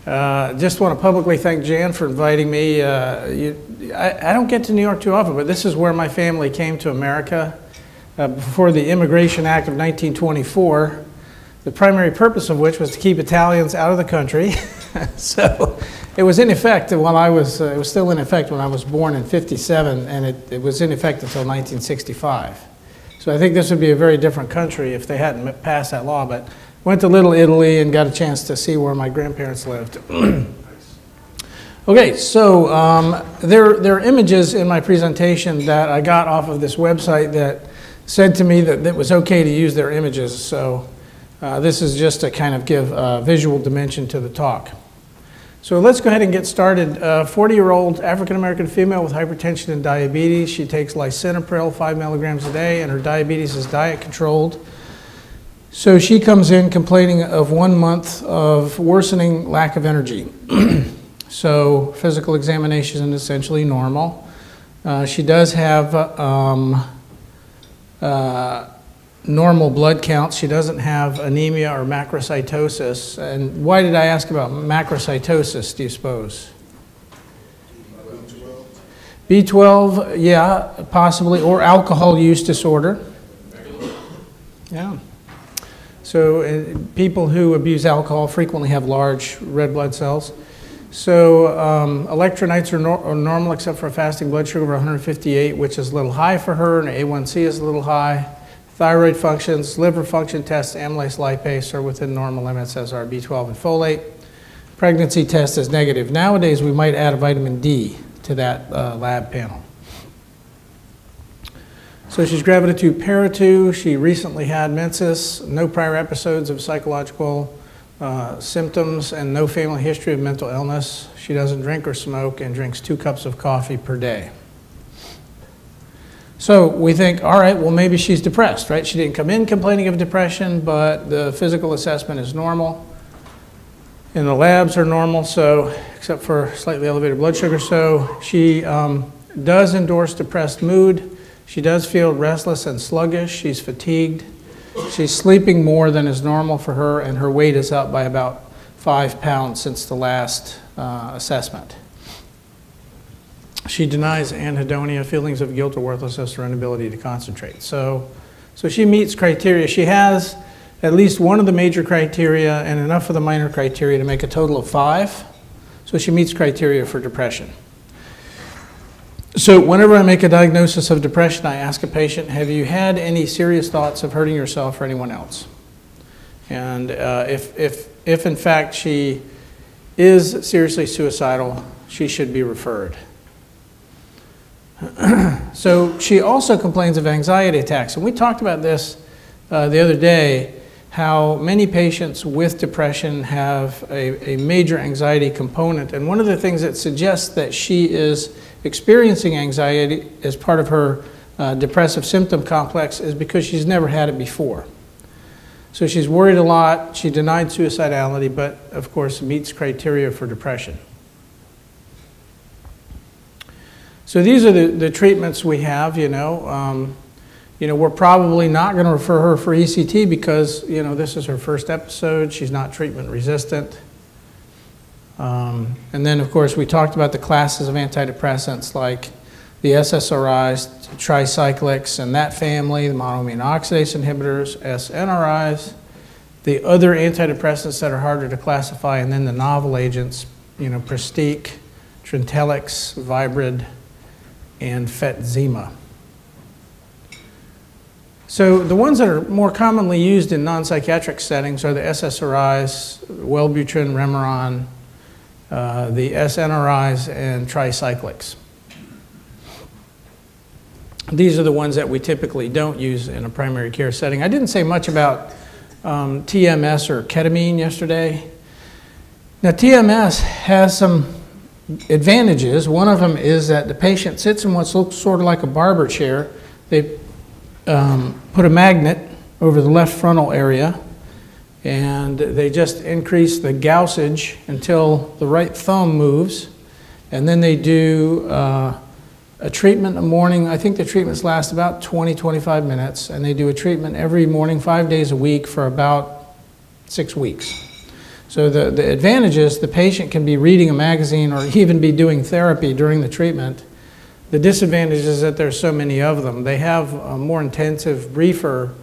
Just want to publicly thank Jan for inviting me. I don't get to New York too often, but this is where my family came to America before the Immigration Act of 1924, the primary purpose of which was to keep Italians out of the country. So it was in effect while I was, it was still in effect when I was born in '57, and it was in effect until 1965. So I think this would be a very different country if they hadn't passed that law, but went to Little Italy and got a chance to see where my grandparents lived. Okay, so there are images in my presentation that I got off of this website that said to me that it was okay to use their images. So this is just to kind of give a visual dimension to the talk. So let's go ahead and get started. 40-year-old African-American female with hypertension and diabetes. She takes lisinopril 5 milligrams a day, and her diabetes is diet controlled. So she comes in complaining of 1 month of worsening lack of energy. So physical examination is essentially normal. She does have normal blood counts. She doesn't have anemia or macrocytosis. And why did I ask about macrocytosis, do you suppose? B12, yeah, possibly, or alcohol use disorder. Yeah. So people who abuse alcohol frequently have large red blood cells. So electrolytes are normal except for a fasting blood sugar of 158, which is a little high for her, and A1C is a little high. Thyroid functions, liver function tests, amylase lipase are within normal limits, as are B12 and folate. Pregnancy test is negative. Nowadays, we might add a vitamin D to that lab panel. So she's gravid 2, para 2. She recently had menses, no prior episodes of psychological symptoms, and no family history of mental illness. She doesn't drink or smoke and drinks 2 cups of coffee per day. So we think, all right, well, maybe she's depressed, right? She didn't come in complaining of depression, but the physical assessment is normal. And the labs are normal, so except for slightly elevated blood sugar. So she does endorse depressed mood. She does feel restless and sluggish. She's fatigued. She's sleeping more than is normal for her, and her weight is up by about 5 pounds since the last assessment. She denies anhedonia, feelings of guilt or worthlessness, or inability to concentrate. So she meets criteria. She has at least one of the major criteria and enough of the minor criteria to make a total of 5. So she meets criteria for depression. So whenever I make a diagnosis of depression, I ask a patient, have you had any serious thoughts of hurting yourself or anyone else? And if in fact she is seriously suicidal, she should be referred. So she also complains of anxiety attacks. And we talked about this the other day, how many patients with depression have a major anxiety component. And one of the things that suggests that she is experiencing anxiety as part of her depressive symptom complex is because she's never had it before. So she's worried a lot. She denied suicidality, but of course meets criteria for depression. So these are the treatments we have, we're probably not going to refer her for ECT because, this is her first episode. She's not treatment resistant. And then, of course, we talked about the classes of antidepressants like the SSRIs, tricyclics, and that family, the monoamine oxidase inhibitors, SNRIs, the other antidepressants that are harder to classify, and then the novel agents, Pristiq, Trintellix, Vibrid, and Fetzima. So the ones that are more commonly used in non-psychiatric settings are the SSRIs, Wellbutrin, Remeron, the SNRIs, and tricyclics. These are the ones that we typically don't use in a primary care setting. I didn't say much about TMS or ketamine yesterday. Now TMS has some advantages. One of them is that the patient sits in what looks sort of like a barber chair. They put a magnet over the left frontal area, and they just increase the gaussage until the right thumb moves, and then they do a treatment in the morning. I think the treatments last about 20-25 minutes, and they do a treatment every morning 5 days a week for about 6 weeks. So the advantage is the patient can be reading a magazine or even be doing therapy during the treatment. The disadvantage is that there's so many of them. They have more intensive, briefer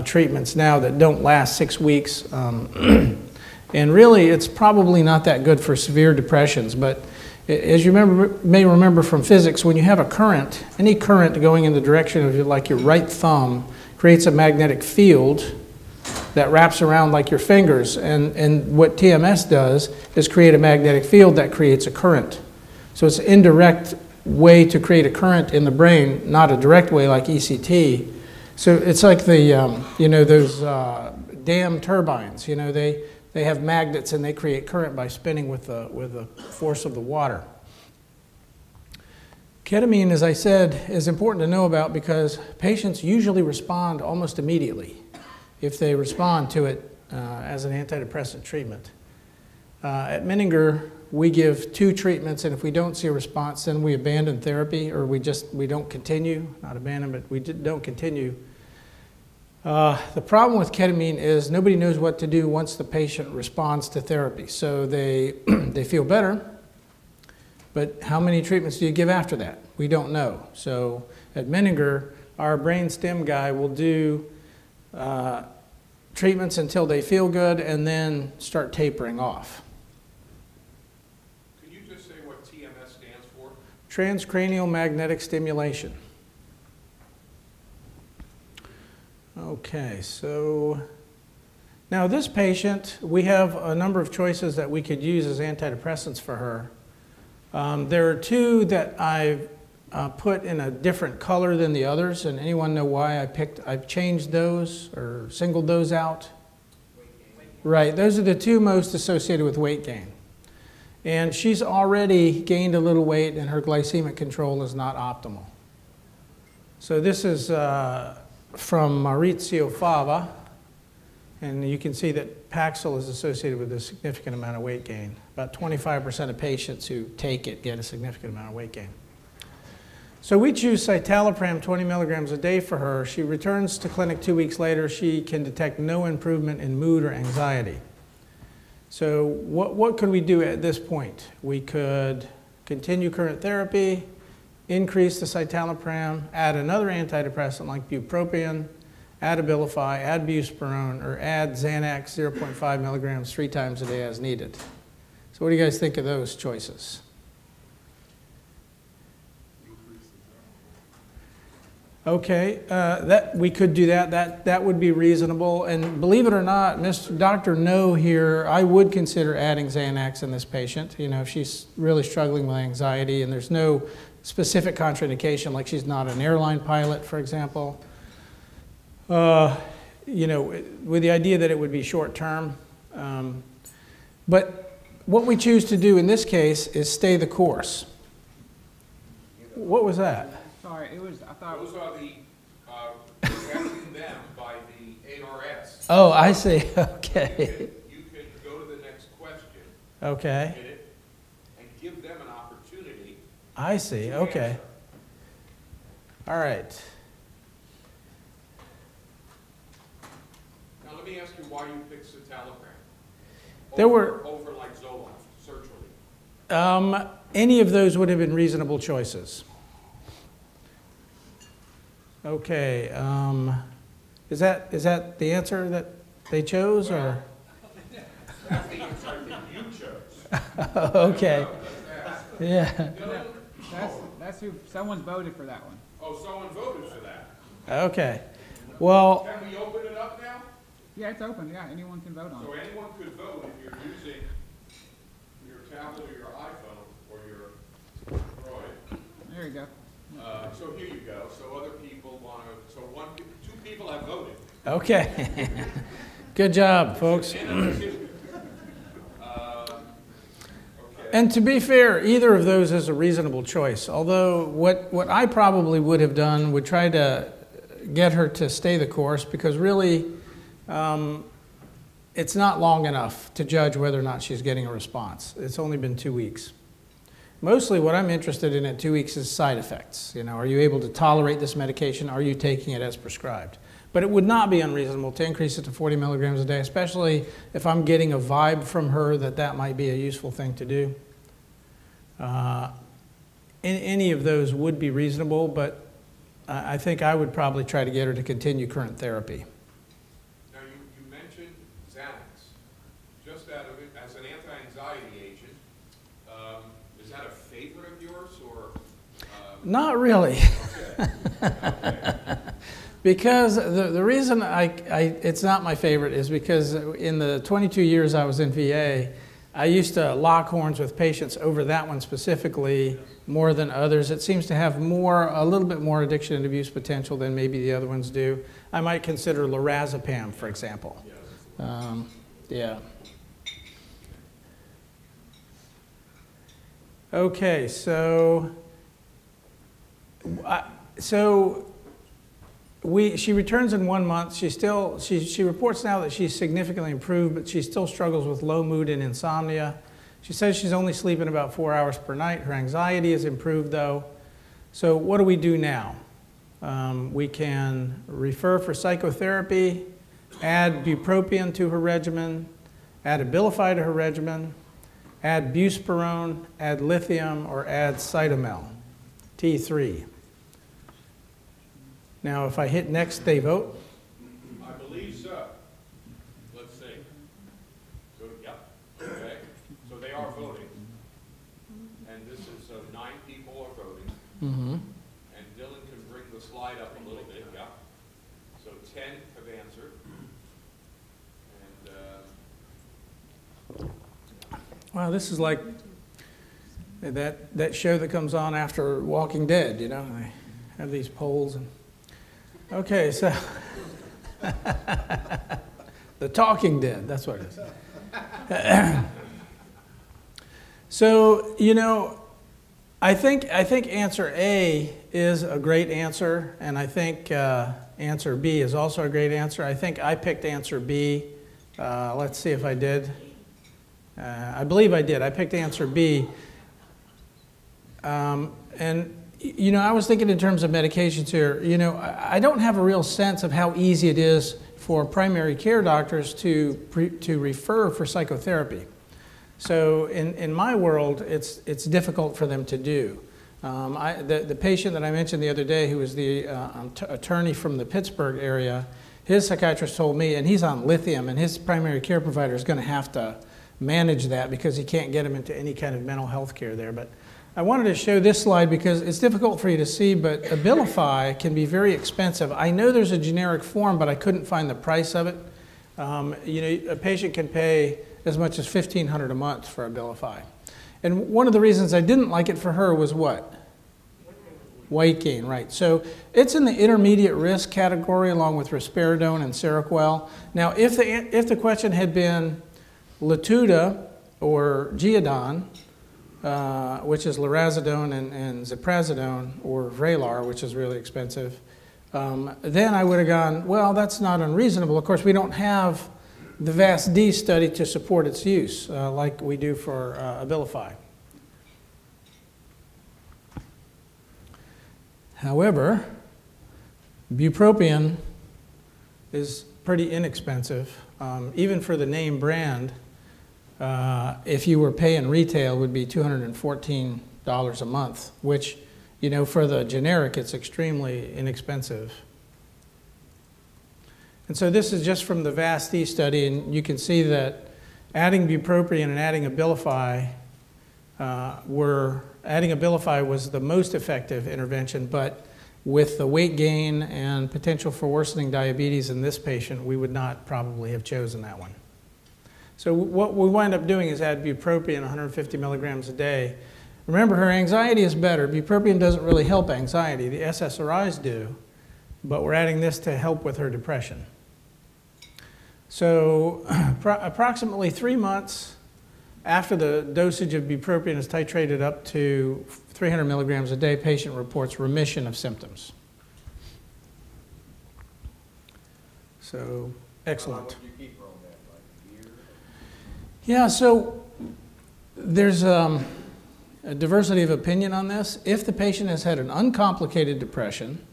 treatments now that don't last 6 weeks. And really, it's probably not that good for severe depressions. But as you may remember from physics, when you have a current, any current going in the direction of like your right thumb creates a magnetic field that wraps around like your fingers. And what TMS does is create a magnetic field that creates a current. So it's an indirect way to create a current in the brain, not a direct way like ECT. So it's like the, you know, those dam turbines, you know, they have magnets and they create current by spinning with the force of the water. Ketamine, as I said, is important to know about because patients usually respond almost immediately if they respond to it as an antidepressant treatment. At Menninger, we give 2 treatments, and if we don't see a response, then we abandon therapy, or we don't continue, not abandon, but we don't continue. The problem with ketamine is nobody knows what to do once the patient responds to therapy. So they feel better, but how many treatments do you give after that? We don't know. So at Menninger, our brain stem guy will do treatments until they feel good and then start tapering off. Could you just say what TMS stands for? Transcranial magnetic stimulation. Okay, so now this patient, we have a number of choices that we could use as antidepressants for her. There are 2 that I've put in a different color than the others, and anyone know why I've changed those or singled those out? Right, those are the 2 most associated with weight gain. And she's already gained a little weight and her glycemic control is not optimal. So this is from Maurizio Fava, and you can see that Paxil is associated with a significant amount of weight gain. About 25% of patients who take it get a significant amount of weight gain. So we choose citalopram 20 milligrams a day for her. She returns to clinic 2 weeks later. She can detect no improvement in mood or anxiety. So what could we do at this point? We could continue current therapy, increase the citalopram, add another antidepressant like bupropion, add Abilify, add buspirone, or add Xanax 0.5 milligrams 3 times a day as needed. So what do you guys think of those choices? Okay, we could do that. That would be reasonable. And believe it or not, Dr. No here, I would consider adding Xanax in this patient. You know, if she's really struggling with anxiety and there's no specific contraindication, like she's not an airline pilot, for example. You know, with the idea that it would be short term. But what we choose to do in this case is stay the course. What was that? Sorry, it was, I thought... Those are the, asking them by the ARS. Oh, I see, okay. You can go to the next question. Okay. And give them an opportunity. I see, okay. Answer. All right. Now let me ask you why you picked citalopram. Over like Zoloft, surgery. Any of those would have been reasonable choices. Okay, is that the answer that they chose, or? That's the answer that you chose. Okay. Yeah. That's who, someone's voted for that one. Oh, someone voted for that. Okay. Well. Can we open it up now? Yeah, it's open. Yeah, anyone can vote on it. So anyone could vote if you're using your tablet or your iPhone or your Android. There you go. So here you go. So other people want to. So 2 people have voted. Okay. Good job, folks. Okay. And to be fair, either of those is a reasonable choice. Although what I probably would have done would try to get her to stay the course, because really it's not long enough to judge whether or not she's getting a response. It's only been 2 weeks. Mostly what I'm interested in at 2 weeks is side effects. You know, are you able to tolerate this medication? Are you taking it as prescribed? But it would not be unreasonable to increase it to 40 milligrams a day, especially if I'm getting a vibe from her that that might be a useful thing to do. Any of those would be reasonable, but I think I would probably try to get her to continue current therapy. Now, you mentioned Xanax. Just out of it, as an anti-anxiety agent, is that a favorite of yours, or? Not really. Okay. Okay. Because the reason it's not my favorite is because in the 22 years I was in VA, I used to lock horns with patients over that one specifically more than others. It seems to have a little bit more addiction and abuse potential than maybe the other ones do. I might consider lorazepam, for example. Yeah. Okay, so she returns in 1 month. She reports now that she's significantly improved, but she still struggles with low mood and insomnia. She says she's only sleeping about 4 hours per night. Her anxiety has improved, though. So what do we do now? We can refer for psychotherapy, add bupropion to her regimen, add Abilify to her regimen, add buspirone, add lithium, or add cytomel, T3. Now, if I hit next, they vote. I believe so. Let's see. So, yeah, okay. So they are voting. And this is, so 9 people are voting. Mm-hmm. And Dylan can bring the slide up a little bit, yeah. So 10 have answered. And, Wow, this is like that show that comes on after Walking Dead, you know. They have these polls and... Okay, so The Talking Dead, that's what it is. So, you know, I think answer A is a great answer, and I think answer B is also a great answer. I think I picked answer B. Let's see if I did. I believe I did. I picked answer B. And you know, I was thinking in terms of medications here. You know, I don't have a real sense of how easy it is for primary care doctors to refer for psychotherapy. So in my world, it's difficult for them to do. The patient that I mentioned the other day, who was the attorney from the Pittsburgh area, his psychiatrist told me, and he's on lithium, and his primary care provider is going to have to manage that because he can't get him into any kind of mental health care there. But I wanted to show this slide because it's difficult for you to see, but Abilify can be very expensive. I know there's a generic form, but I couldn't find the price of it. You know, a patient can pay as much as $1,500 a month for Abilify. And one of the reasons I didn't like it for her was what? Weight gain, right. So it's in the intermediate risk category along with risperidone and Seroquel. Now, if the question had been Latuda or Geodon, which is lorazepam and ziprasidone, or Vraylar, which is really expensive, then I would have gone, well, that's not unreasonable. Of course, we don't have the VAST-D study to support its use like we do for Abilify. However, bupropion is pretty inexpensive. Even for the name brand, if you were paying retail, would be $214 a month, which, you know, for the generic, it's extremely inexpensive. And so this is just from the VAST-D study, and you can see that adding bupropion and adding Abilify adding Abilify was the most effective intervention, but with the weight gain and potential for worsening diabetes in this patient, we would not probably have chosen that one. So what we wind up doing is add bupropion 150 milligrams a day. Remember, her anxiety is better. Bupropion doesn't really help anxiety. The SSRIs do, but we're adding this to help with her depression. So approximately 3 months after the dosage of bupropion is titrated up to 300 milligrams a day, patient reports remission of symptoms. So, excellent. Yeah, so there's a diversity of opinion on this. If the patient has had an uncomplicated depression,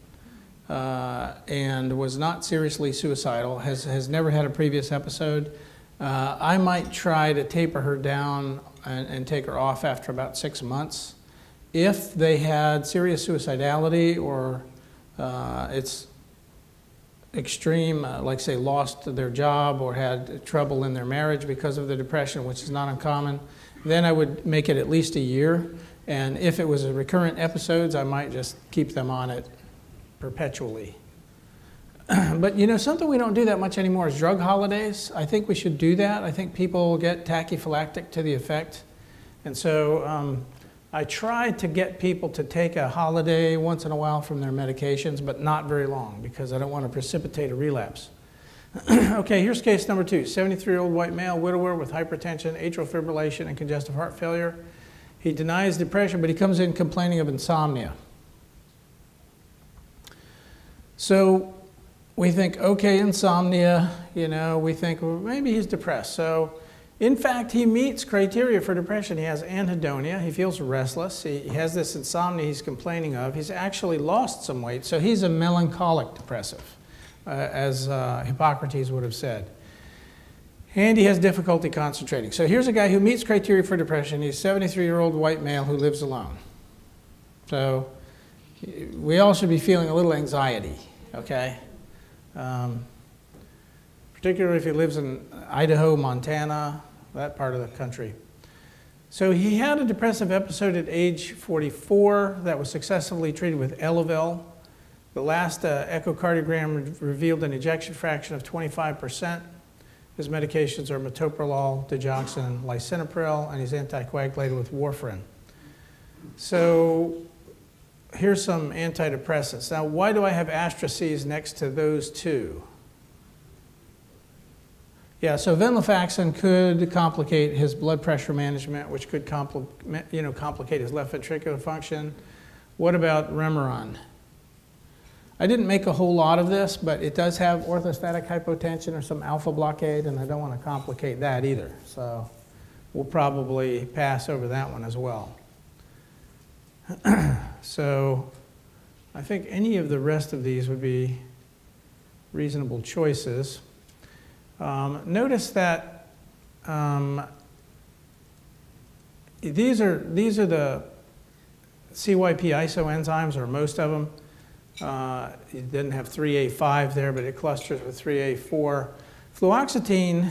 and was not seriously suicidal, has never had a previous episode. I might try to taper her down and take her off after about 6 months. If they had serious suicidality or it's extreme, like say lost their job or had trouble in their marriage because of the depression, which is not uncommon, then I would make it at least a year. And if it was a recurrent episodes, I might just keep them on it perpetually. But you know, something we don't do that much anymore is drug holidays. I think we should do that. I think people get tachyphylactic to the effect. And so I try to get people to take a holiday once in a while from their medications, but not very long because I don't want to precipitate a relapse. Okay, here's case number 2. 73-year-old white male, widower with hypertension, atrial fibrillation, and congestive heart failure. He denies depression, but he comes in complaining of insomnia. So we think, okay, insomnia, you know, we think, well, maybe he's depressed. So in fact, he meets criteria for depression. He has anhedonia, he feels restless, he has this insomnia he's complaining of. He's actually lost some weight, so he's a melancholic depressive, as Hippocrates would have said. And he has difficulty concentrating. So here's a guy who meets criteria for depression. He's a 73-year-old white male who lives alone. So we all should be feeling a little anxiety, okay? Particularly if he lives in Idaho, Montana, that part of the country. So he had a depressive episode at age 44 that was successfully treated with Elavil. The last echocardiogram revealed an ejection fraction of 25%. His medications are metoprolol, digoxin, lisinopril, and he's anticoagulated with warfarin. So here's some antidepressants. Now, why do I have astraces next to those two? Yeah, so venlafaxine could complicate his blood pressure management, which could complicate his left ventricular function. What about Remeron? I didn't make a whole lot of this, but it does have orthostatic hypotension or some alpha blockade, and I don't want to complicate that either. So we'll probably pass over that one as well. So I think any of the rest of these would be reasonable choices. Notice that these are the CYP isoenzymes, or most of them. It didn't have 3A5 there, but it clusters with 3A4. Fluoxetine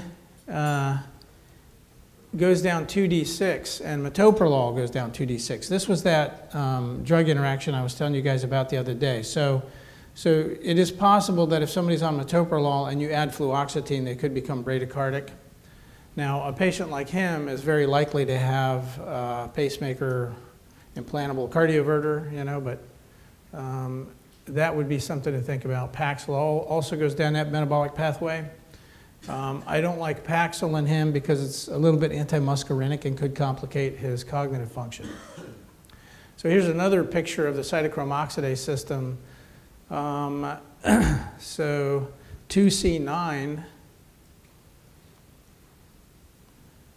goes down 2D6, and metoprolol goes down 2D6. This was that drug interaction I was telling you guys about the other day. So it is possible that if somebody's on metoprolol and you add fluoxetine, they could become bradycardic. Now, a patient like him is very likely to have a pacemaker implantable cardioverter, you know, but that would be something to think about. Paxil also goes down that metabolic pathway. I don't like Paxil in him because it's a little bit antimuscarinic and could complicate his cognitive function. So here's another picture of the cytochrome oxidase system. So 2C9,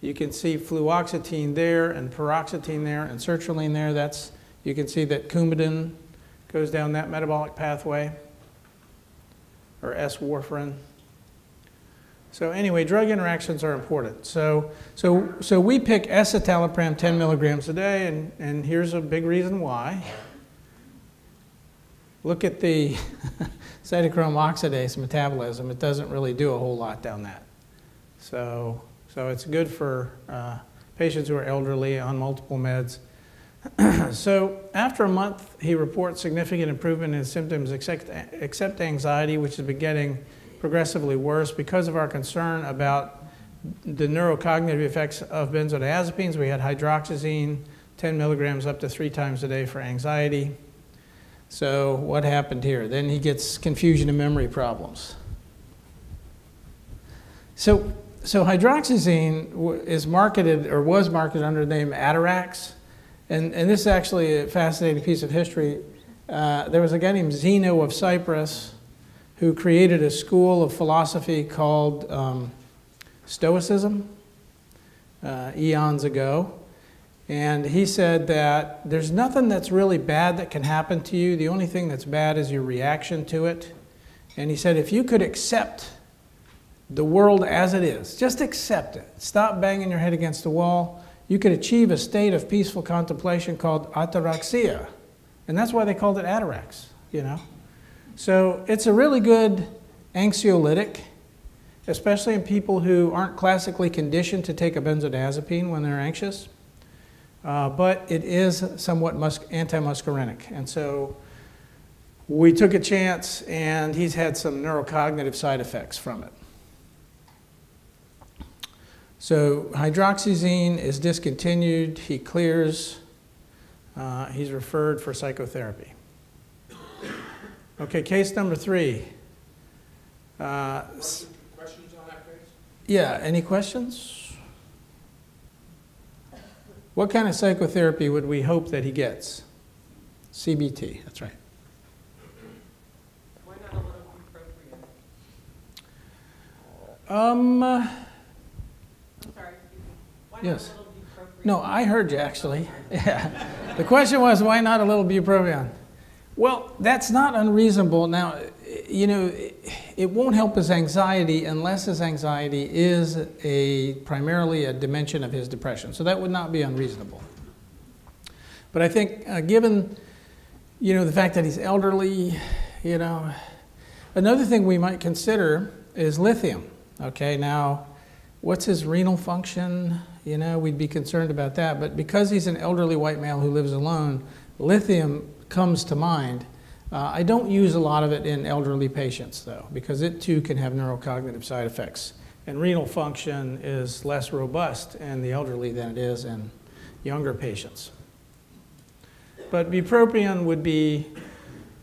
you can see fluoxetine there and paroxetine there and sertraline there. You can see that Coumadin goes down that metabolic pathway, or S-warfarin. So anyway, drug interactions are important. So we pick escitalopram 10 milligrams a day, and here's a big reason why. Look at the cytochrome oxidase metabolism. It doesn't really do a whole lot down that. So it's good for patients who are elderly on multiple meds. So after a month, he reports significant improvement in his symptoms except anxiety, which has been getting progressively worse. Because of our concern about the neurocognitive effects of benzodiazepines, we had hydroxyzine, 10 milligrams up to 3 times a day for anxiety. So what happened here? Then he gets confusion and memory problems. So hydroxyzine is marketed, or was marketed under the name Atarax. And this is actually a fascinating piece of history. There was a guy named Zeno of Cyprus who created a school of philosophy called Stoicism eons ago. And he said that there's nothing that's really bad that can happen to you. The only thing that's bad is your reaction to it. And he said if you could accept the world as it is, just accept it, stop banging your head against the wall, you could achieve a state of peaceful contemplation called ataraxia. And that's why they called it atarax, you know. So it's a really good anxiolytic, especially in people who aren't classically conditioned to take a benzodiazepine when they're anxious. But it is somewhat anti-muscarinic. And so we took a chance, and he's had some neurocognitive side effects from it. So hydroxyzine is discontinued. He clears. He's referred for psychotherapy. Okay, case number 3. Questions on that case? Yeah, any questions? What kind of psychotherapy would we hope that he gets? CBT, that's right. Why not a little bupropion? Um, I'm sorry, excuse me. Why yes. not a little bupropion? No, I heard you actually. Yeah. The question was, why not a little bupropion? Well, that's not unreasonable. Now, you know, it won't help his anxiety unless his anxiety is primarily a dimension of his depression. So that would not be unreasonable. But I think given, you know, the fact that he's elderly, you know, another thing we might consider is lithium. Okay, now, what's his renal function? You know, we'd be concerned about that. But because he's an elderly white male who lives alone, lithium comes to mind. I don't use a lot of it in elderly patients, though, because it too can have neurocognitive side effects. And renal function is less robust in the elderly than it is in younger patients. But bupropion would be,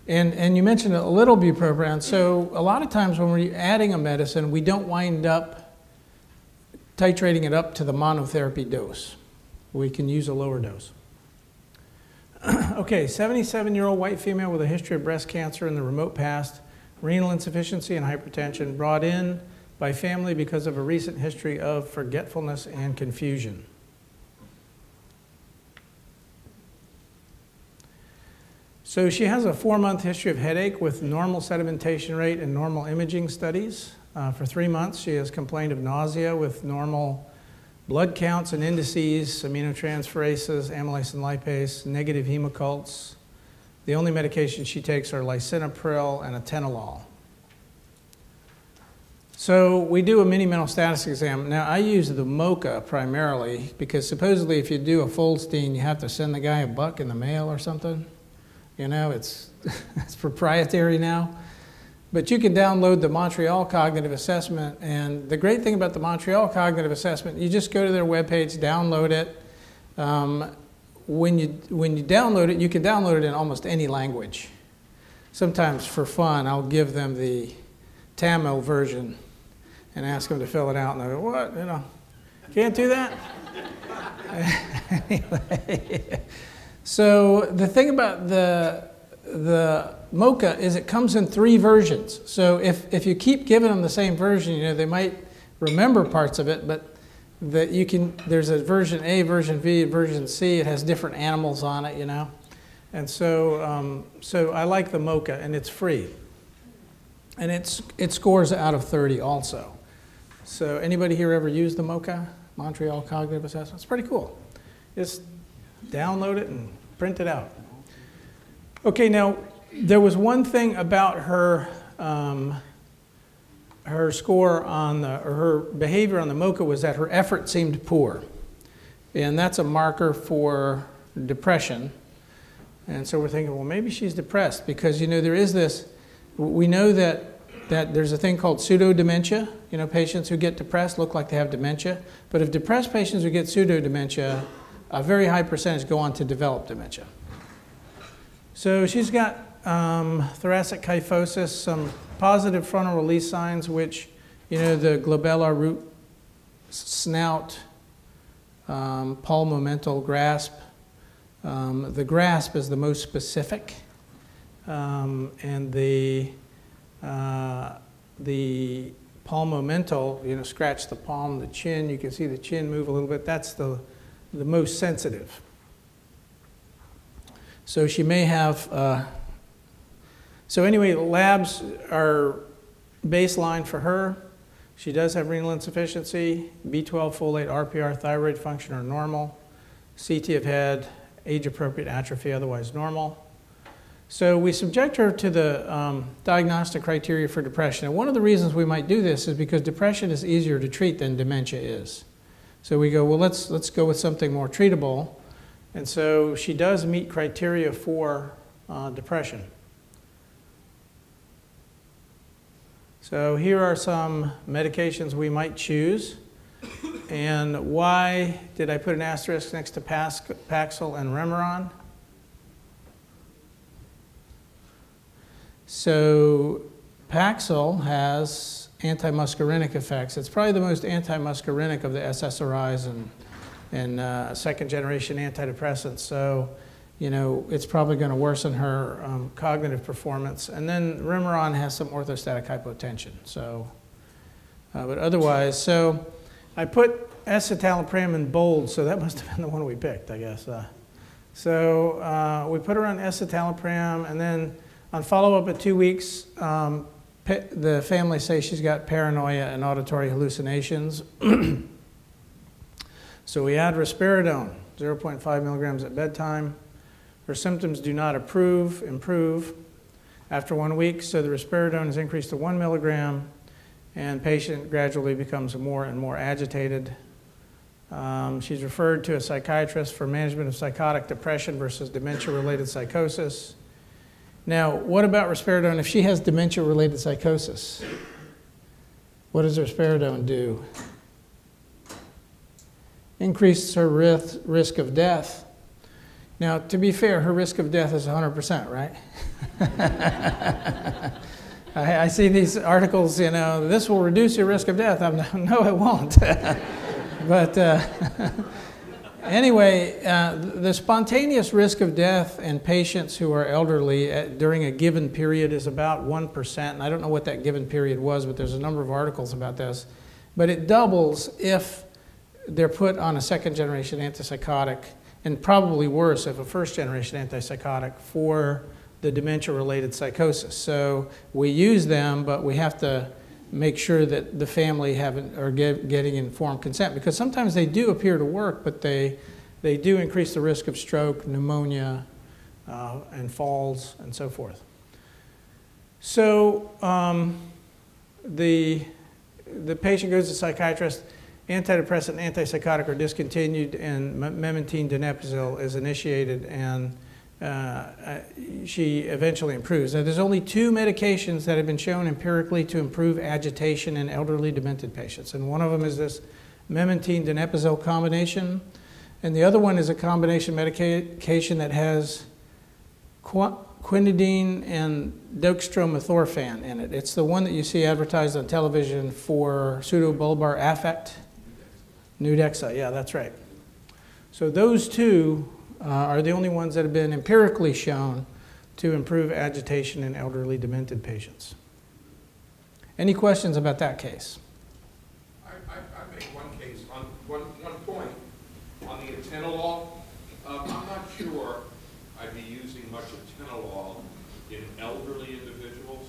and you mentioned a little bupropion, so a lot of times when we're adding a medicine, we don't wind up titrating it up to the monotherapy dose. We can use a lower dose. Okay, 77-year-old white female with a history of breast cancer in the remote past, renal insufficiency and hypertension, brought in by family because of a recent history of forgetfulness and confusion. So she has a 4-month history of headache with normal sedimentation rate and normal imaging studies. For 3 months, she has complained of nausea with normal blood counts and indices, aminotransferases, amylase and lipase, negative hemocults. The only medications she takes are lisinopril and atenolol. So we do a mini mental status exam. Now I use the MoCA primarily because supposedly if you do a Foldstein, you have to send the guy a buck in the mail or something. You know, it's proprietary now. But you can download the Montreal Cognitive Assessment, and the great thing about the Montreal Cognitive Assessment, you just go to their webpage, download it. When you download it, you can download it in almost any language. Sometimes for fun, I'll give them the Tamil version and ask them to fill it out, and they go, what, you know, can't do that? Anyway, so the thing about the MoCA is it comes in 3 versions. So if you keep giving them the same version, you know, they might remember parts of it, but there's a version A, version B, version C. It has different animals on it, you know. And so, so I like the MoCA, and it's free. And it scores out of 30 also. So anybody here ever used the MoCA, Montreal Cognitive Assessment? It's pretty cool. Just download it and print it out. Okay, now there was one thing about her her score on or her behavior on the MoCA was that her effort seemed poor, and that's a marker for depression. And so we're thinking, well, maybe she's depressed because you know there is this. We know that there's a thing called pseudo-dementia. You know, patients who get depressed look like they have dementia, but if depressed patients who get pseudo-dementia, a very high percentage go on to develop dementia. So she's got thoracic kyphosis, some positive frontal release signs, which, you know, the glabellar root snout, palmomental grasp. The grasp is the most specific, and the palmomental, you know, scratch the palm, the chin. You can see the chin move a little bit. That's the the most sensitive. So she may have, so anyway, labs are baseline for her. She does have renal insufficiency, B12, folate, RPR, thyroid function are normal. CT of head, age-appropriate atrophy, otherwise normal. So we subject her to the diagnostic criteria for depression. And one of the reasons we might do this is because depression is easier to treat than dementia is. So we go, well, let's go with something more treatable. And so she does meet criteria for depression. So here are some medications we might choose. And why did I put an asterisk next to Paxil and Remeron? So Paxil has antimuscarinic effects. It's probably the most antimuscarinic of the SSRIs and second-generation antidepressants. So, you know, it's probably going to worsen her cognitive performance. And then Remeron has some orthostatic hypotension. So, but otherwise, so I put escitalopram in bold, so that must have been the one we picked, I guess. So we put her on escitalopram, and then on follow-up at 2 weeks, the family say she's got paranoia and auditory hallucinations. So we add risperidone, 0.5 milligrams at bedtime. Her symptoms do not improve after 1 week, so the risperidone is increased to 1 milligram, and patient gradually becomes more and more agitated. She's referred to a psychiatrist for management of psychotic depression versus dementia-related psychosis. Now, what about risperidone if she has dementia-related psychosis? What does risperidone do? Increases her risk of death. Now, to be fair, her risk of death is 100%, right? I see these articles, you know, this will reduce your risk of death. No, it won't. But anyway, the spontaneous risk of death in patients who are elderly during a given period is about 1%. And I don't know what that given period was, but there's a number of articles about this. But it doubles if they're put on a second-generation antipsychotic, and probably worse if a first-generation antipsychotic for the dementia-related psychosis. So we use them, but we have to make sure that the family are getting informed consent, because sometimes they do appear to work, but they do increase the risk of stroke, pneumonia, and falls, and so forth. So the patient goes to a psychiatrist. Antidepressant and antipsychotic are discontinued, and memantine donepezil is initiated, and she eventually improves. Now, there's only 2 medications that have been shown empirically to improve agitation in elderly demented patients, and one of them is this memantine donepezil combination, and the other one is a combination medication that has quinidine and dextromethorphan in it. It's the one that you see advertised on television for pseudobulbar affect. Nudexa, yeah, that's right. So those 2 are the only ones that have been empirically shown to improve agitation in elderly demented patients. Any questions about that case? I make one case on one point on the atenolol. I'm not sure I'd be using much atenolol in elderly individuals.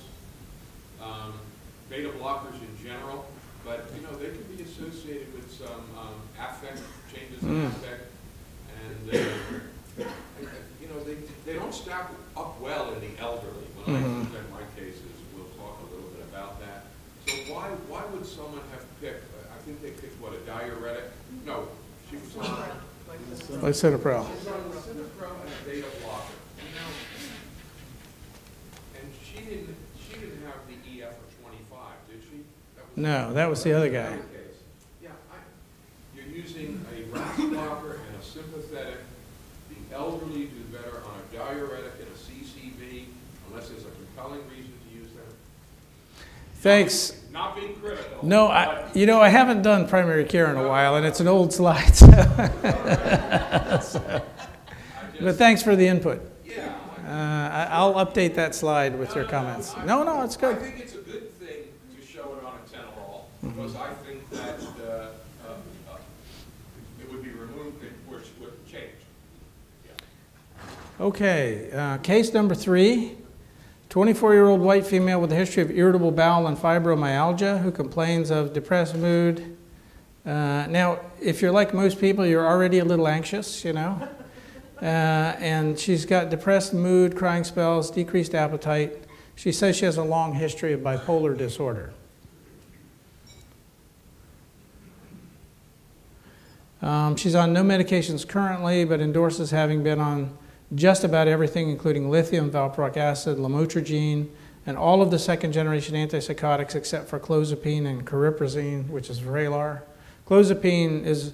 Beta blockers in general, but you know they can be associated with some affect changes in affect, and you know they don't stack up well in the elderly. When I present my cases, we'll talk a little bit about that. So why would someone have picked? I think they picked what, a diuretic? No, she was on Lisinopril. She's on lisinopril and a beta blocker. You know, and she didn't have the EF of 25, did she? No, that was the other guy. Yeah, you're using a RAS blocker and a sympathetic. The elderly do better on a diuretic and a CCB, unless there's a compelling reason to use them. Thanks. Not being critical. No, you know, I haven't done primary care in a while, and it's an old slide. So. But thanks for the input. Yeah. I'll update that slide with your comments. No, it's good. I think it's a good thing to show it on a atenolol, because I think that it would be removed, we're Okay, case number 3, 24-year-old white female with a history of irritable bowel and fibromyalgia who complains of depressed mood. Now, if you're like most people, you're already a little anxious, you know. And she's got depressed mood, crying spells, decreased appetite. She says she has a long history of bipolar disorder. She's on no medications currently, but endorses having been on just about everything, including lithium, valproic acid, lamotrigine, and all of the second-generation antipsychotics except for clozapine and cariprazine, which is Vraylar. Clozapine is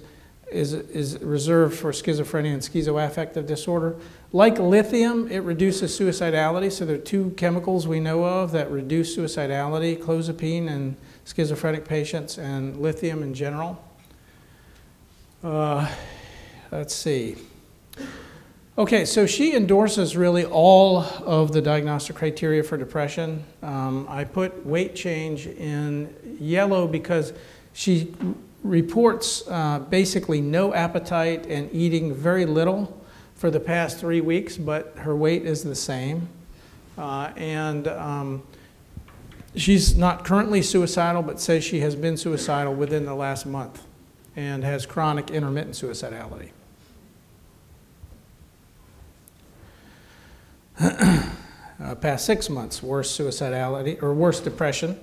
reserved for schizophrenia and schizoaffective disorder. Like lithium, it reduces suicidality, so there are 2 chemicals we know of that reduce suicidality, clozapine in schizophrenic patients and lithium in general. Let's see. Okay, so she endorses really all of the diagnostic criteria for depression. I put weight change in yellow because she reports basically no appetite and eating very little for the past 3 weeks, but her weight is the same. She's not currently suicidal, but says she has been suicidal within the last month and has chronic intermittent suicidality. Past 6 months, worse suicidality or worse depression.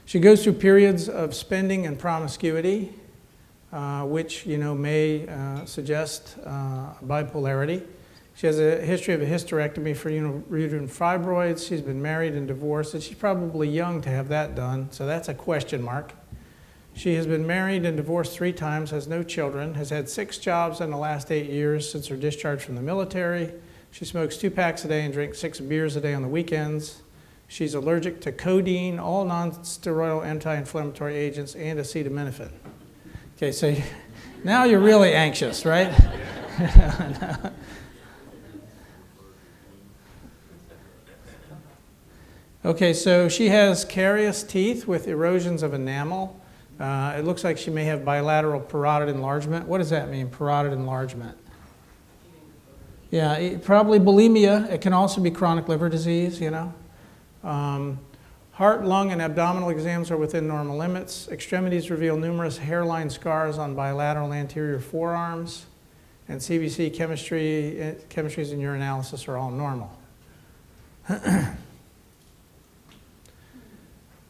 She goes through periods of spending and promiscuity, which may suggest bipolarity. She has a history of a hysterectomy for uterine fibroids. She's been married and divorced, and she's probably young to have that done, so that's a question mark. She has been married and divorced 3 times, has no children, has had 6 jobs in the last 8 years since her discharge from the military. She smokes 2 packs a day and drinks 6 beers a day on the weekends. She's allergic to codeine, all non-steroidal anti-inflammatory agents, and acetaminophen. Okay, so now you're really anxious, right? Okay, so she has carious teeth with erosions of enamel. It looks like she may have bilateral parotid enlargement. What does that mean, parotid enlargement? Yeah, probably bulimia. It can also be chronic liver disease, Heart, lung, and abdominal exams are within normal limits. Extremities reveal numerous hairline scars on bilateral anterior forearms. And CBC chemistries and urinalysis are all normal.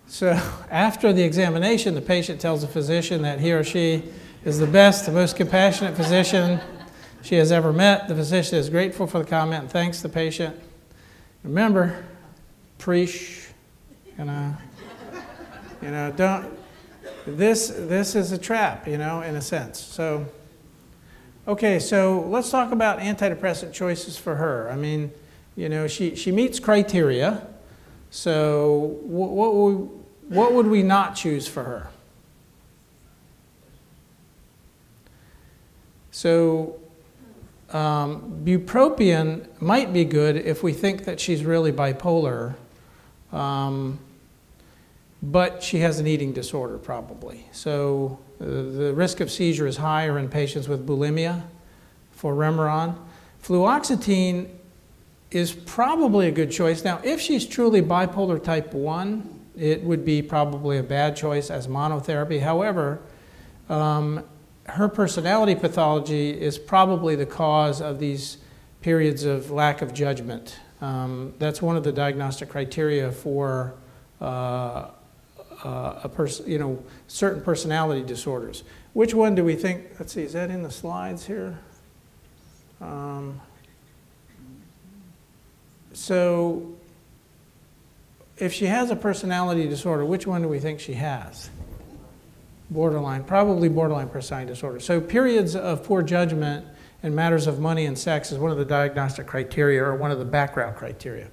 So after the examination, the patient tells the physician that he or she is the best, the most compassionate physician she has ever met. The physician is grateful for the comment and thanks the patient. Remember, preach, don't. This is a trap, in a sense. So, okay, so let's talk about antidepressant choices for her. I mean, she meets criteria. So, what would we not choose for her? So, bupropion might be good if we think that she's really bipolar, but she has an eating disorder probably. So the risk of seizure is higher in patients with bulimia for Remeron. Fluoxetine is probably a good choice. Now, if she's truly bipolar type 1, it would be probably a bad choice as monotherapy. However, her personality pathology is probably the cause of these periods of lack of judgment. That's one of the diagnostic criteria for certain personality disorders. Which one do we think? Let's see, is that in the slides here? So if she has a personality disorder, which one do we think she has? Borderline, probably borderline personality disorder. So periods of poor judgment in matters of money and sex is one of the diagnostic criteria or one of the background criteria.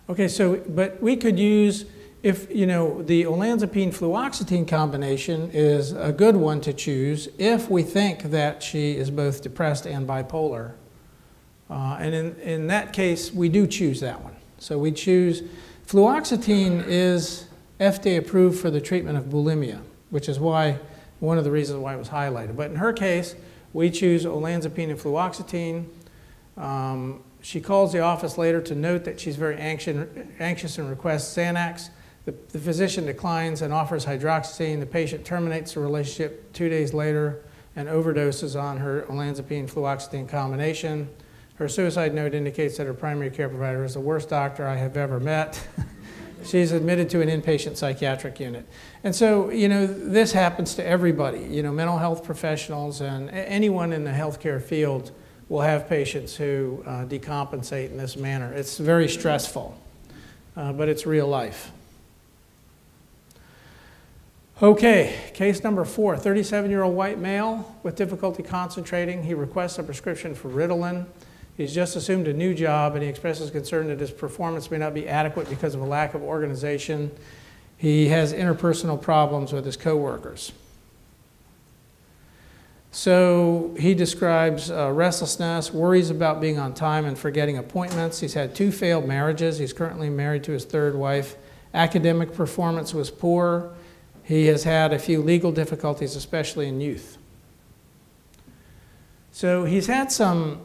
Okay, so, but we could use, if, the olanzapine fluoxetine combination is a good one to choose if we think that she is both depressed and bipolar. And in that case, we do choose that one. So we choose, fluoxetine is FDA approved for the treatment of bulimia, which is why, one of the reasons why it was highlighted. But in her case, we choose olanzapine and fluoxetine. She calls the office later to note that she's very anxious and requests Xanax. The physician declines and offers hydroxyzine. The patient terminates the relationship 2 days later and overdoses on her olanzapine-fluoxetine combination. Her suicide note indicates that her primary care provider is the worst doctor I have ever met. She's admitted to an inpatient psychiatric unit. And so, you know, this happens to everybody. You know, mental health professionals and anyone in the healthcare field will have patients who decompensate in this manner. It's very stressful, but it's real life. Okay, case number 4, 37-year-old white male with difficulty concentrating. He requests a prescription for Ritalin. He's just assumed a new job, and he expresses concern that his performance may not be adequate because of a lack of organization. He has interpersonal problems with his coworkers. So he describes restlessness, worries about being on time and forgetting appointments. He's had 2 failed marriages. He's currently married to his 3rd wife. Academic performance was poor. He has had a few legal difficulties, especially in youth. So he's had some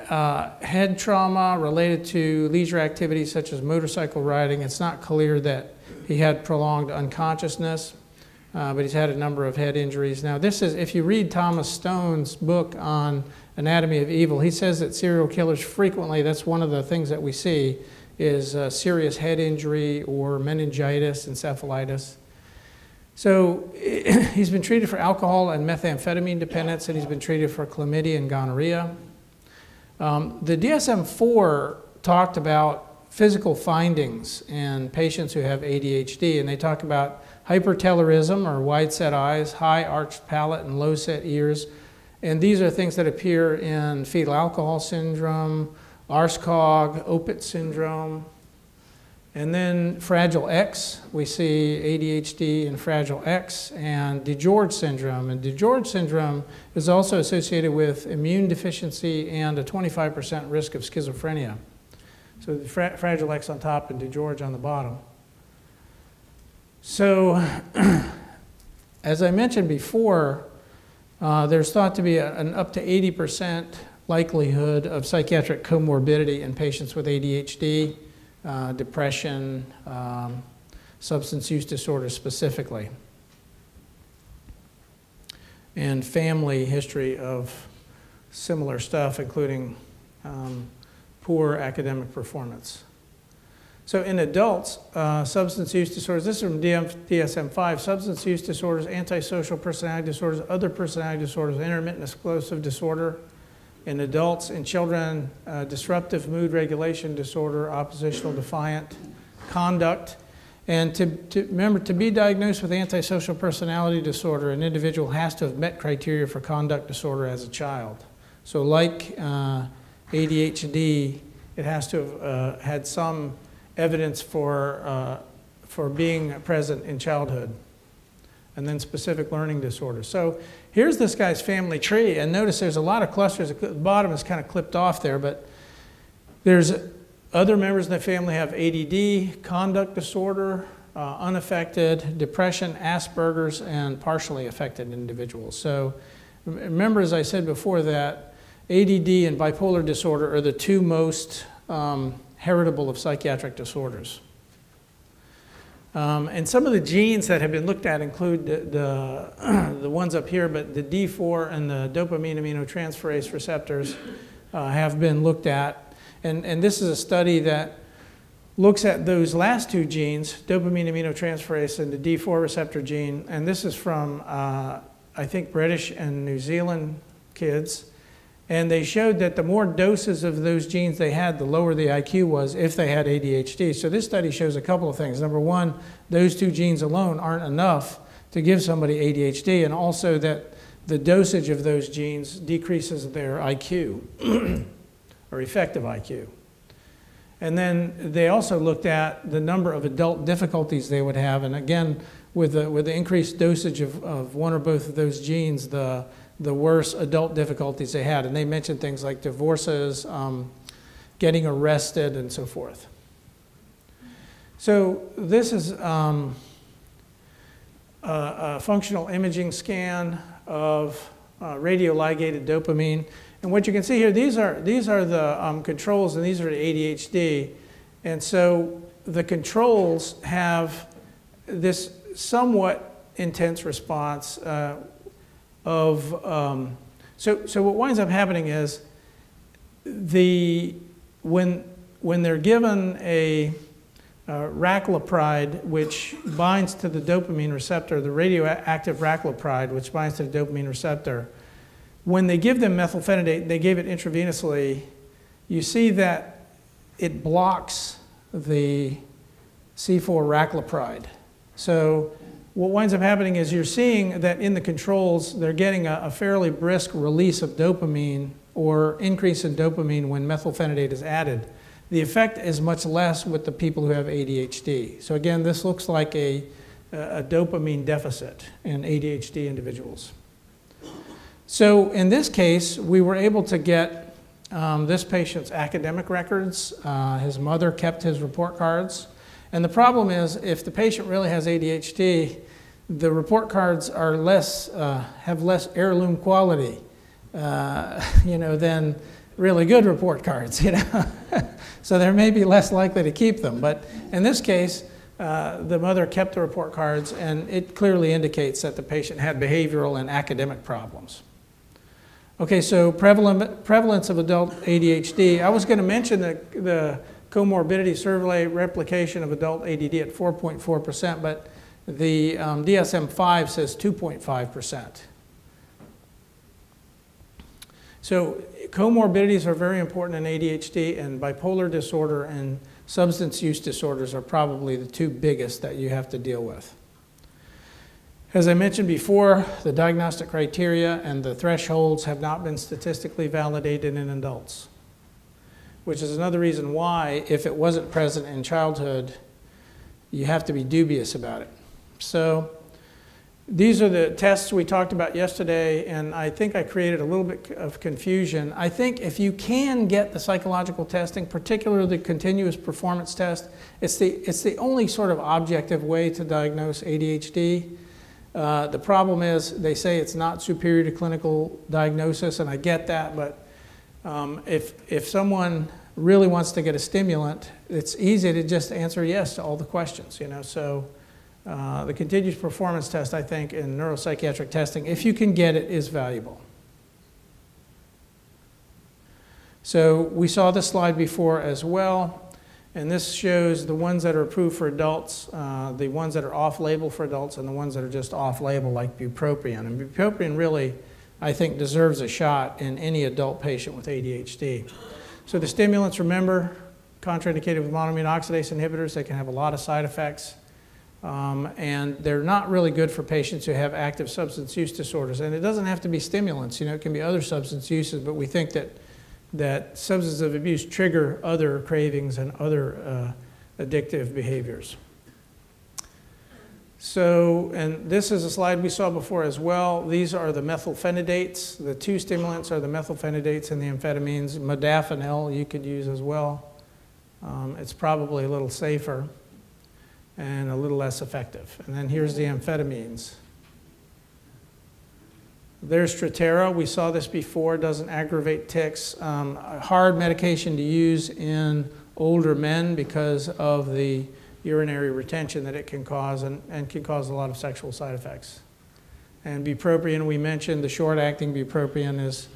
head trauma related to leisure activities such as motorcycle riding. It's not clear that he had prolonged unconsciousness, but he's had a number of head injuries. Now this is, if you read Thomas Stone's book on Anatomy of Evil, he says that serial killers frequently, that's one of the things that we see, is serious head injury or meningitis, encephalitis. So he's been treated for alcohol and methamphetamine dependence, and he's been treated for chlamydia and gonorrhea. The DSM-4 talked about physical findings in patients who have ADHD, and they talk about hypertelorism, or wide-set eyes, high arched palate, and low-set ears. And these are things that appear in fetal alcohol syndrome, ARS-COG, Opitz syndrome. And then Fragile X, we see ADHD in Fragile X, and DiGeorge syndrome. And DiGeorge syndrome is also associated with immune deficiency and a 25% risk of schizophrenia. So the Fragile X on top and DiGeorge on the bottom. So as I mentioned before, there's thought to be an up to 80% likelihood of psychiatric comorbidity in patients with ADHD. Depression, substance use disorder specifically, and family history of similar stuff, including poor academic performance. So in adults, substance use disorders, this is from DSM-5, substance use disorders, antisocial personality disorders, other personality disorders, intermittent explosive disorder. In adults, in children, disruptive mood regulation disorder, oppositional defiant conduct. And remember, to be diagnosed with antisocial personality disorder, an individual has to have met criteria for conduct disorder as a child. So like ADHD, it has to have had some evidence for being present in childhood. And then specific learning disorders. So here's this guy's family tree, and notice there's a lot of clusters. The bottom is kind of clipped off there, but there's other members of the family have ADD, conduct disorder, unaffected, depression, Asperger's, and partially affected individuals. So remember, as I said before, that ADD and bipolar disorder are the 2 most heritable of psychiatric disorders. And some of the genes that have been looked at include the ones up here, but the D4 and the dopamine aminotransferase receptors have been looked at. And this is a study that looks at those last 2 genes, dopamine aminotransferase and the D4 receptor gene. And this is from, I think, British and New Zealand kids. And they showed that the more doses of those genes they had, the lower the IQ was if they had ADHD. So this study shows a couple of things. Number one, those 2 genes alone aren't enough to give somebody ADHD, and also that the dosage of those genes decreases their IQ, or effective IQ. And then they also looked at the number of adult difficulties they would have, and again, with the increased dosage of one or both of those genes, the worse adult difficulties they had. And they mentioned things like divorces, getting arrested, and so forth. So this is a functional imaging scan of radioligated dopamine. And what you can see here, these are the controls, and these are the ADHD. And so the controls have this somewhat intense response so what winds up happening is when they're given a raclopride, which binds to the dopamine receptor, the radioactive raclopride, which binds to the dopamine receptor, when they give them methylphenidate, they gave it intravenously, you see that it blocks the C4 raclopride. So what winds up happening is you're seeing that in the controls, they're getting a fairly brisk release of dopamine or increase in dopamine when methylphenidate is added. The effect is much less with the people who have ADHD. So again, this looks like a dopamine deficit in ADHD individuals. So in this case, we were able to get this patient's academic records. His mother kept his report cards. And the problem is, if the patient really has ADHD, the report cards are have less heirloom quality, than really good report cards, So they may be less likely to keep them. But in this case, the mother kept the report cards, and it clearly indicates that the patient had behavioral and academic problems. Okay, so prevalence of adult ADHD. I was going to mention the comorbidity survey replication of adult ADD at 4.4%, but the DSM-5 says 2.5%. So comorbidities are very important in ADHD, and bipolar disorder and substance use disorders are probably the two biggest that you have to deal with. As I mentioned before, the diagnostic criteria and the thresholds have not been statistically validated in adults, which is another reason why, if it wasn't present in childhood, you have to be dubious about it. So these are the tests we talked about yesterday, and I think I created a little bit of confusion. I think if you can get the psychological testing, particularly the continuous performance test, it's the only sort of objective way to diagnose ADHD. The problem is they say it's not superior to clinical diagnosis, and I get that, but if someone really wants to get a stimulant, it's easy to just answer yes to all the questions, So the continuous performance test, I think, in neuropsychiatric testing, if you can get it, is valuable. So we saw this slide before as well, and this shows the ones that are approved for adults, the ones that are off-label for adults, and the ones that are just off-label, like bupropion. And bupropion really, I think, deserves a shot in any adult patient with ADHD. So the stimulants, remember, contraindicated with monoamine oxidase inhibitors. They can have a lot of side effects. And they're not really good for patients who have active substance use disorders. And it doesn't have to be stimulants. It can be other substance uses, but we think that substance of abuse trigger other cravings and other addictive behaviors. So, and this is a slide we saw before as well. These are the methylphenidates. The two stimulants are the methylphenidates and the amphetamines. Modafinil you could use as well. It's probably a little safer and a little less effective. And then here's the amphetamines. There's Strattera. We saw this before. Doesn't aggravate tics. A hard medication to use in older men because of the urinary retention that it can cause, and can cause a lot of sexual side effects. And bupropion, we mentioned, the short-acting bupropion is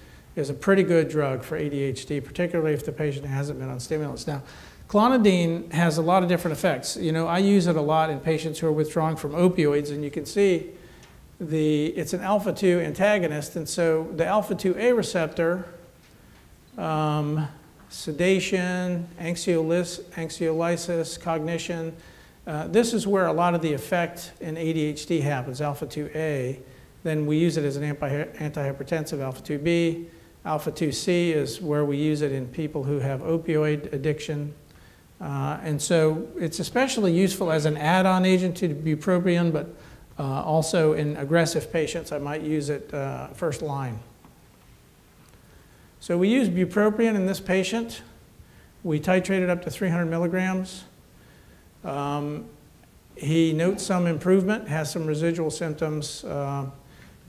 a pretty good drug for ADHD, particularly if the patient hasn't been on stimulants. Now, clonidine has a lot of different effects. I use it a lot in patients who are withdrawing from opioids, and you can see it's an alpha-2 antagonist, and so the alpha-2A receptor, sedation, anxiolysis, cognition, this is where a lot of the effect in ADHD happens, alpha-2A. Then we use it as an antihypertensive, alpha-2B. Alpha-2C is where we use it in people who have opioid addiction. And so it's especially useful as an add-on agent to bupropion, but also in aggressive patients, I might use it first line. So we use bupropion in this patient. We titrated up to 300 milligrams. He notes some improvement, has some residual symptoms.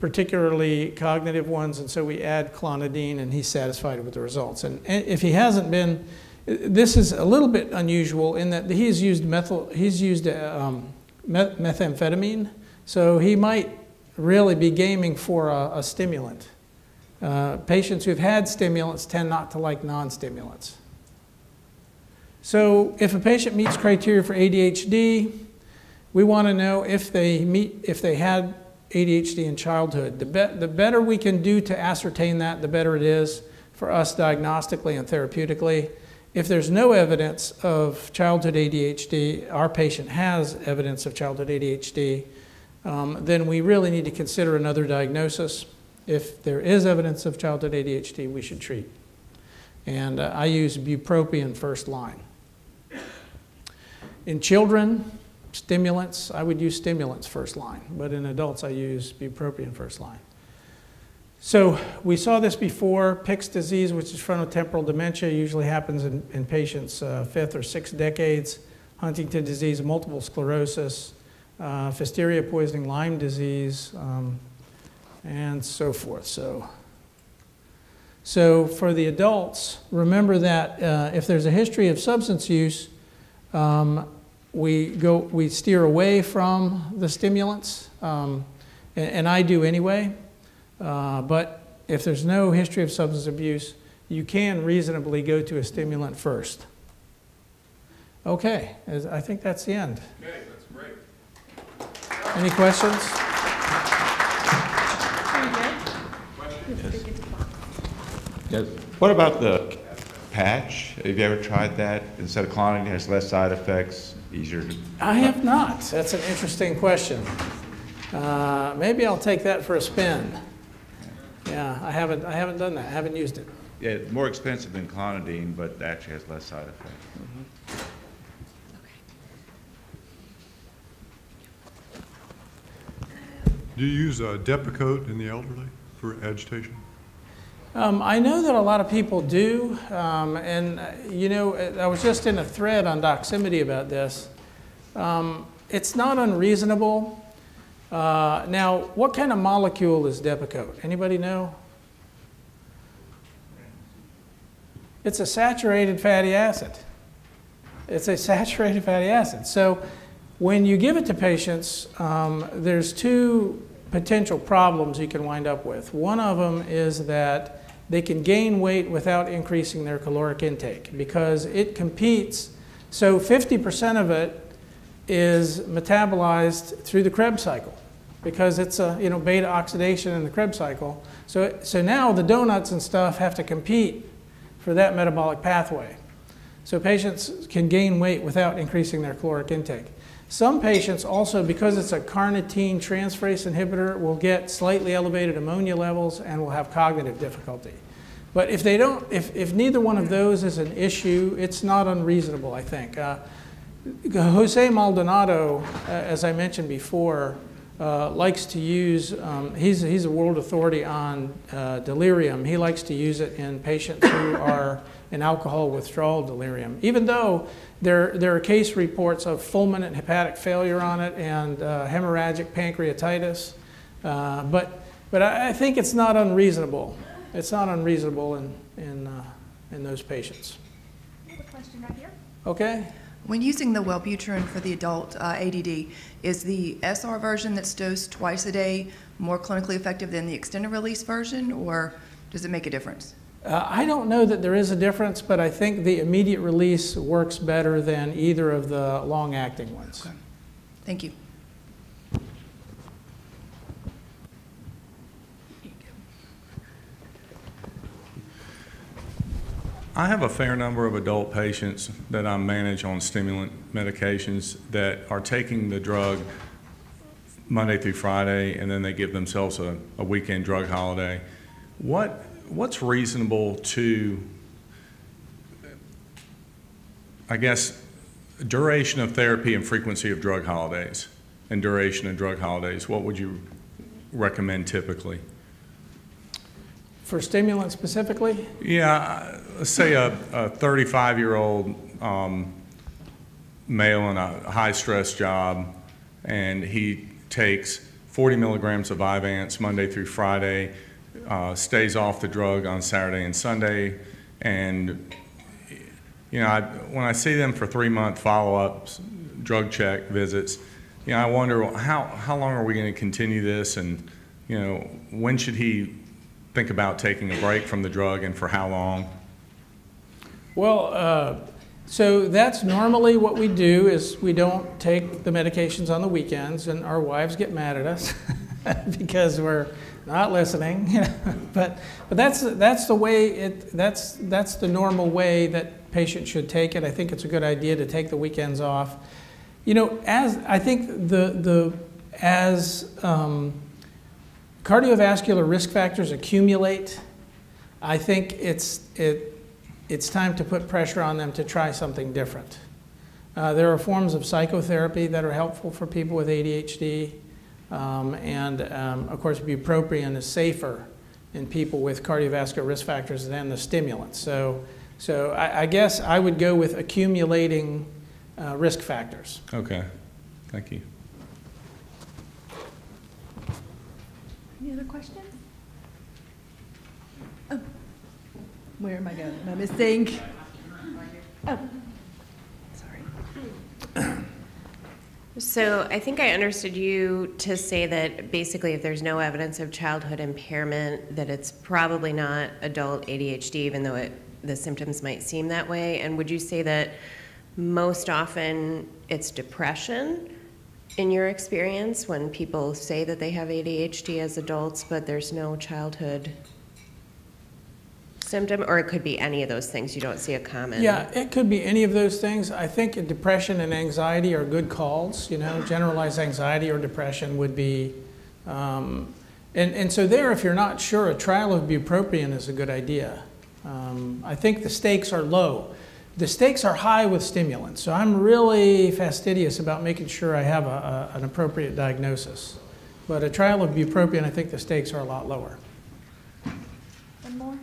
particularly cognitive ones, and so we add clonidine, and he's satisfied with the results. And if he hasn't been, this is a little bit unusual in that he's used methamphetamine, so he might really be gaming for a stimulant. Patients who've had stimulants tend not to like non-stimulants. So if a patient meets criteria for ADHD, we want to know if they had ADHD in childhood. The better we can do to ascertain that, the better it is for us diagnostically and therapeutically. If there's no evidence of childhood ADHD, our patient has evidence of childhood ADHD, then we really need to consider another diagnosis. If there is evidence of childhood ADHD, we should treat. And I use bupropion first line. In children, stimulants, I would use stimulants first line, but in adults I use bupropion first line. So we saw this before. Pick's disease, which is frontotemporal dementia, usually happens in patients' 5th or 6th decades. Huntington disease, multiple sclerosis, Pfiesteria poisoning, Lyme disease, and so forth. So for the adults, remember that if there's a history of substance use, we steer away from the stimulants, and I do anyway. But if there's no history of substance abuse, you can reasonably go to a stimulant first. Okay, I think that's the end. Okay, that's great. Any questions? Yes. What about the patch? Have you ever tried that? Instead of clonidine, it has less side effects, easier to... I have not. That's an interesting question. Maybe I'll take that for a spin. Yeah, I haven't done that. I haven't used it. Yeah, it's more expensive than clonidine, but actually has less side effects. Do you use Depakote in the elderly for agitation? I know that a lot of people do, and you know, I was just in a thread on Doximity about this. It's not unreasonable. Now, what kind of molecule is Depakote? Anybody know? It's a saturated fatty acid. It's a saturated fatty acid. So when you give it to patients, there's two potential problems you can wind up with. One of them is that they can gain weight without increasing their caloric intake because it competes. So 50% of it is metabolized through the Krebs cycle because it's a beta oxidation in the Krebs cycle. So now the donuts and stuff have to compete for that metabolic pathway. So patients can gain weight without increasing their caloric intake. Some patients also, because it's a carnitine transferase inhibitor, will get slightly elevated ammonia levels and will have cognitive difficulty. But if they don't, if neither one of those is an issue, it's not unreasonable, I think. Jose Maldonado, as I mentioned before, likes to use, he's a world authority on delirium. He likes to use it in patients who are in alcohol withdrawal delirium, even though there are case reports of fulminant hepatic failure on it and hemorrhagic pancreatitis. But I think it's not unreasonable. It's not unreasonable in those patients. I have a question right here. Okay. When using the Wellbutrin for the adult ADD, is the SR version that's dosed twice a day more clinically effective than the extended release version, or does it make a difference? I don't know that there is a difference, but I think the immediate release works better than either of the long-acting ones. Okay. Thank you. I have a fair number of adult patients that I manage on stimulant medications that are taking the drug Monday through Friday, and then they give themselves a weekend drug holiday. What's reasonable to, I guess, duration of therapy and frequency of drug holidays and duration of drug holidays? What would you recommend typically? For stimulants specifically? Yeah, let's say a 35-year-old male in a high-stress job, and he takes 40 milligrams of Vyvanse Monday through Friday, stays off the drug on Saturday and Sunday, and when I see them for 3-month follow-ups, drug check visits, I wonder how long are we going to continue this, and when should he think about taking a break from the drug, and for how long? Well, so that's normally what we do, is we don't take the medications on the weekends, and our wives get mad at us because we're not listening. But that's the way that's the normal way that patients should take it. I think it's a good idea to take the weekends off. As I think as cardiovascular risk factors accumulate, I think it's time to put pressure on them to try something different. There are forms of psychotherapy that are helpful for people with ADHD, of course bupropion is safer in people with cardiovascular risk factors than the stimulants. So I guess I would go with accumulating risk factors. Okay, thank you. Any other questions? Oh, where am I going? Am I missing? Oh, sorry. So I think I understood you to say that basically if there's no evidence of childhood impairment, that it's probably not adult ADHD, even though the symptoms might seem that way. And would you say that most often it's depression in your experience when people say that they have ADHD as adults, but there's no childhood symptom, or it could be any of those things? You don't see a common? Yeah, it could be any of those things. I think depression and anxiety are good calls. Generalized anxiety or depression would be, and so there, if you're not sure, a trial of bupropion is a good idea. I think the stakes are low. The stakes are high with stimulants, so I'm really fastidious about making sure I have an appropriate diagnosis. But a trial of bupropion, I think the stakes are a lot lower. One more?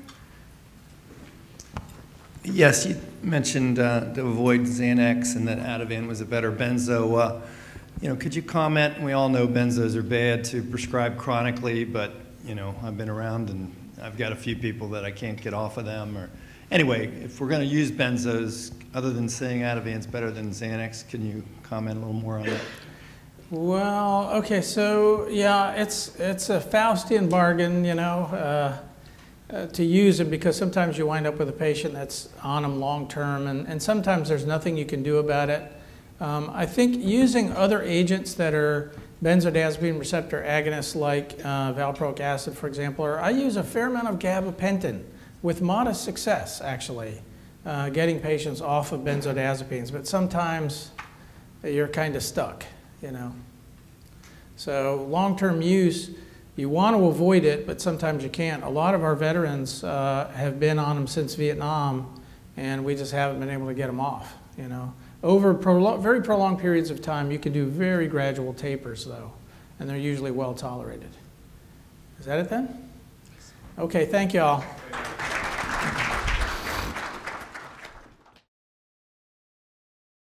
Yes, you mentioned to avoid Xanax and that Ativan was a better benzo. Could you comment? We all know benzos are bad to prescribe chronically, but I've been around and I've got a few people that I can't get off of them. Anyway, if we're going to use benzos, other than saying Ativan's better than Xanax, can you comment a little more on that? Well, okay, so yeah, it's a Faustian bargain, to use it, because sometimes you wind up with a patient that's on them long term, and sometimes there's nothing you can do about it. I think using other agents that are benzodiazepine receptor agonists, like valproic acid, for example, or I use a fair amount of gabapentin with modest success, actually, getting patients off of benzodiazepines, but sometimes you're kind of stuck, So long-term use, you want to avoid it, but sometimes you can't. A lot of our veterans have been on them since Vietnam, and we just haven't been able to get them off, Over very prolonged periods of time, you can do very gradual tapers, though, and they're usually well tolerated. Is that it then? Okay, thank you all.